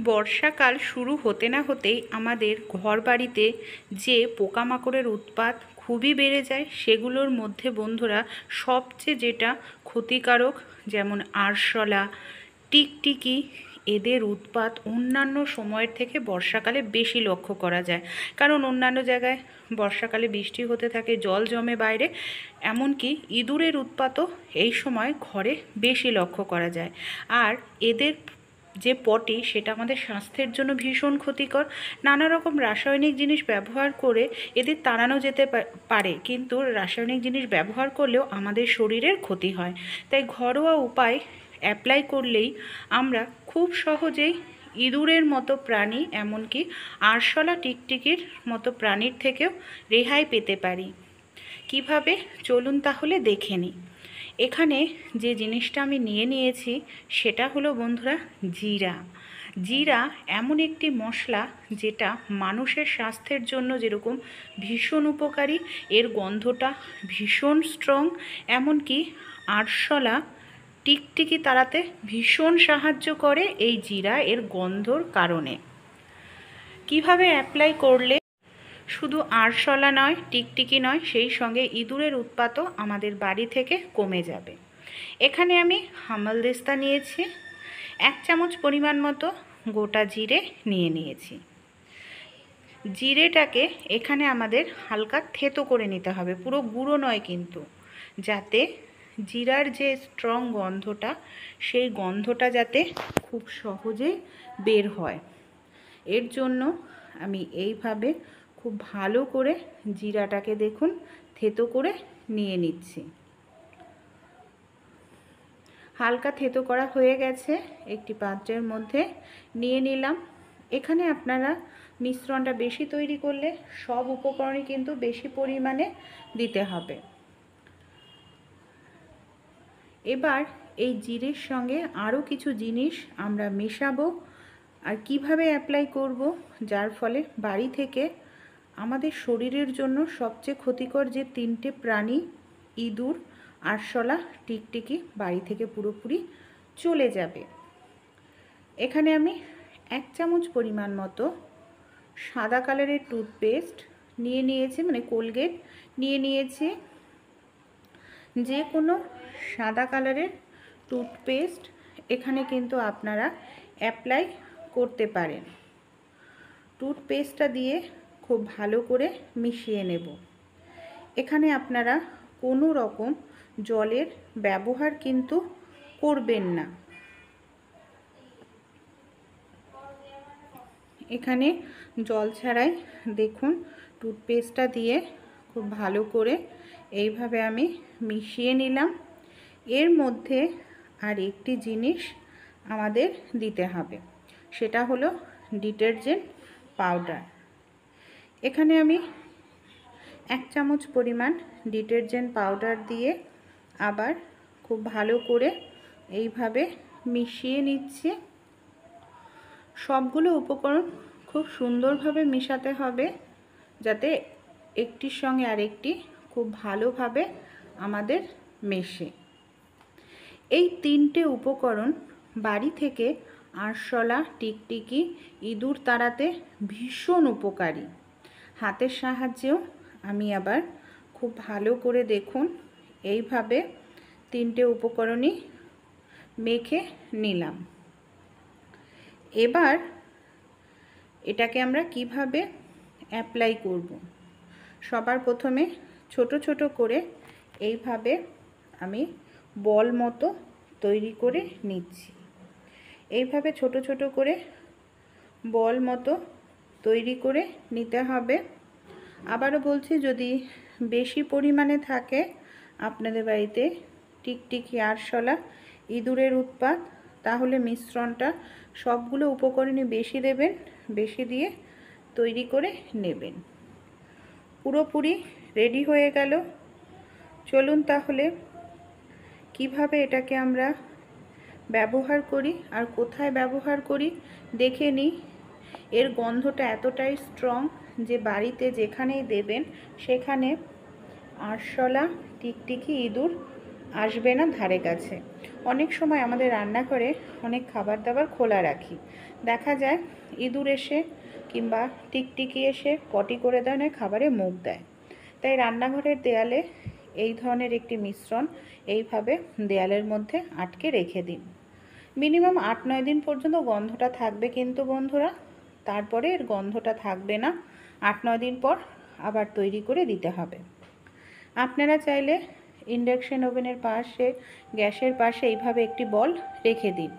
বর্ষাকাল শুরু হতে না হতেই আমাদের ঘরবাড়িতে যে পোকামাকড়ের উৎপাত খুবই বেড়ে যায়, সেগুলোর মধ্যে বন্ধুরা সবচেয়ে যেটা ক্ষতিকারক, যেমন আরশোলা, টিকটিকি, এদের উৎপাত অন্যান্য সময়ের থেকে বর্ষাকালে বেশি লক্ষ্য করা যায়। কারণ অন্যান্য জায়গায় বর্ষাকালে বৃষ্টি হতে থাকে, জল জমে বাইরে, এমনকি ইঁদুরের উৎপাতও এই সময় ঘরে বেশি লক্ষ্য করা যায়। আর এদের যে পটি, সেটা আমাদের স্বাস্থ্যের জন্য ভীষণ ক্ষতিকর। নানা রকম রাসায়নিক জিনিস ব্যবহার করে এদের তাড়ানো যেতে পারে, কিন্তু রাসায়নিক জিনিস ব্যবহার করলেও আমাদের শরীরের ক্ষতি হয়। তাই ঘরোয়া উপায় অ্যাপ্লাই করলেই আমরা খুব সহজেই ইঁদুরের মতো প্রাণী, এমনকি আরশোলা, টিকটিকির মতো প্রাণীর থেকেও রেহাই পেতে পারি। কিভাবে, চলুন তাহলে দেখে নিই। এখানে যে জিনিসটা আমি নিয়ে নিয়েছি সেটা হলো বন্ধুরা জিরা। জিরা এমন একটি মশলা যেটা মানুষের স্বাস্থ্যের জন্য যেরকম ভীষণ উপকারী, এর গন্ধটা ভীষণ স্ট্রং, এমনকি আরশোলা, টিকটিকি তাড়াতে ভীষণ সাহায্য করে এই জিরা এর গন্ধর কারণে। কিভাবে অ্যাপ্লাই করলে শুধু আরশোলা নয়, টিকটিকি নয়, সেই সঙ্গে ইঁদুরের উৎপাতও আমাদের বাড়ি থেকে কমে যাবে। এখানে আমি হামালদিস্তা নিয়েছি, 1 চামচ পরিমাণ মতো গোটা জিরে নিয়ে নিয়েছি। জিরেটাকে এখানে আমাদের হালকা থেতো করে নিতে হবে, পুরো গুঁড়ো নয় কিন্তু, যাতে জিরার যে স্ট্রং গন্ধটা, সেই গন্ধটা যাতে খুব সহজে বের হয়। এর জন্য আমি এইভাবে খুব ভালো করে জিরাটাকে দেখুন থেতো করে নিয়ে নিচ্ছি। হালকা থেতো করা হয়ে গেছে, একটি পাত্রের মধ্যে নিয়ে নিলাম। এখানে আপনারা মিশ্রণটা বেশি তৈরি করলে সব উপকরণই কিন্তু বেশি পরিমাণে দিতে হবে। এবার এই জিরের সঙ্গে আরও কিছু জিনিস আমরা মেশাবো, আর কিভাবে অ্যাপ্লাই করব, যার ফলে বাড়ি থেকে আমাদের শরীরের জন্য সবচেয়ে ক্ষতিকর যে 3টে প্রাণী, ইঁদুর, আরশোলা, টিকটিকি, বাড়ি থেকে পুরোপুরি চলে যাবে। এখানে আমি 1 চামচ পরিমাণ মতো সাদা কালারের টুথপেস্ট নিয়ে নিয়েছি, মানে কোলগেট নিয়ে নিয়েছি। যে কোনো সাদা কালারের টুথপেস্ট এখানে কিন্তু আপনারা অ্যাপ্লাই করতে পারেন। টুথপেস্টটা দিয়ে খুব ভালো করে মিশিয়ে নেব। এখানে আপনারা কোনো রকম জলের ব্যবহার কিন্তু করবেন না। এখানে জল ছাড়াই দেখুন টুথপেস্টটা দিয়ে খুব ভালো করে এইভাবে আমি মিশিয়ে নিলাম। এর মধ্যে আর একটি জিনিস আমাদের দিতে হবে, সেটা হলো ডিটারজেন্ট পাউডার। এখানে আমি 1 চামচ পরিমাণ ডিটারজেন্ট পাউডার দিয়ে আবার খুব ভালো করে এইভাবে মিশিয়ে নিচ্ছি। সবগুলো উপকরণ খুব সুন্দরভাবে মেশাতে হবে, যাতে একটির সঙ্গে আরেকটি খুব ভালোভাবে আমাদের মেশে। এই 3টে উপকরণ বাড়ি থেকে আরশোলা, টিকটিকি, ইঁদুর তাড়াতে ভীষণ উপকারী। হাতের সাহায্যেও আমি আবার খুব ভালো করে দেখুন এইভাবে 3টে উপকরণই মেখে নিলাম। এবার এটাকে আমরা কিভাবে অ্যাপ্লাই করব, সবার প্রথমে ছোট ছোট করে এইভাবে আমি বল মতো তৈরি করে নিচ্ছি। এইভাবে ছোট ছোট করে বল মতো তৈরি করে নিতে হবে। আবারও বলছি, যদি বেশি পরিমাণে থাকে আপনাদের বাড়িতে টিকটিকি, আরশোলা, ইঁদুরের উৎপাত, তাহলে মিশ্রণটা সবগুলো উপকরণই বেশি দেবেন, বেশি দিয়ে তৈরি করে নেবেন। পুরোপুরি রেডি হয়ে গেল। চলুন তাহলে কিভাবে এটাকে আমরা ব্যবহার করি আর কোথায় ব্যবহার করি দেখে নিই। এর গন্ধটা এতটাই স্ট্রং যে বাড়িতে যেখানেই দেবেন সেখানে আরশোলা, টিকটিকি, ইঁদুর আসবে না ধারে কাছে। অনেক সময় আমাদের রান্নাঘরে অনেক খাবার দাবার খোলা রাখি, দেখা যায় ইঁদুর এসে কিংবা টিকটিকি এসে পটি করে দেয়, নয় খাবারে মুখ দেয়। তাই রান্নাঘরের দেয়ালে এই ধরনের একটি মিশ্রণ এইভাবে দেয়ালের মধ্যে আটকে রেখে দিন। মিনিমাম 8-9 দিন পর্যন্ত গন্ধটা থাকবে কিন্তু বন্ধুরা, তারপরে এর গন্ধটা থাকবে না। 8-9 দিন পর আবার তৈরি করে দিতে হবে। আপনারা চাইলে ইন্ডাকশন ওভেনের পাশে, গ্যাসের পাশে এইভাবে একটি বল রেখে দিন।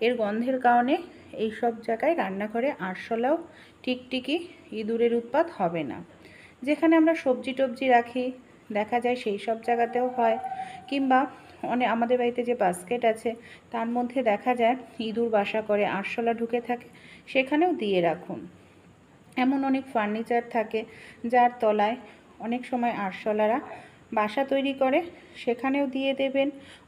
এর গন্ধের কারণে এই সব জায়গায় রান্নাঘরে আরশোলাও, টিকটিকি, ইঁদুরের উৎপাত হবে না। যেখানে আমরা সবজি টবজি রাখি দেখা যায় সেই সব জায়গাতেও হয়, কিংবা আমাদের বাড়িতে যে বাস্কেট আছে তার মধ্যে দেখা যায় ইঁদুর বাসা করে, আরশোলা ঢুকে থাকে, সেখানেও দিয়ে রাখুন। এমন অনেক ফার্নিচার থাকে যার তলায় অনেক সময় আরশোলারা বাসা তৈরি করে, সেখানেও দিয়ে দেবেন।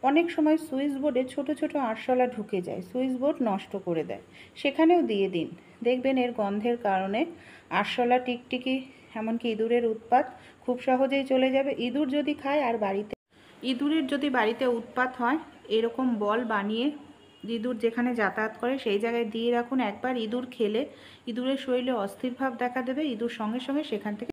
অনেক সময় সুইচ বোর্ডে ছোট ছোট আরশোলা ঢুকে যায়, সুইচ বোর্ড নষ্ট করে দেয়, সেখানেও দিয়ে দিন। দেখবেন এর গন্ধের কারণে আরশোলা, টিকটিকি, এমনকি ইঁদুরের উৎপাত খুব সহজেই চলে যাবে। ইঁদুর যদি খায় আর ইঁদুরের যদি বাড়িতে উৎপাত হয়, এরকম বল বানিয়ে ইঁদুর যেখানে যাতায়াত করে সেই জায়গায় দিয়ে রাখুন। একবার ইঁদুর খেলে ইঁদুরের শরীরে অস্থির ভাব দেখা দেবে, ইঁদুর সঙ্গে সঙ্গে সেখান থেকে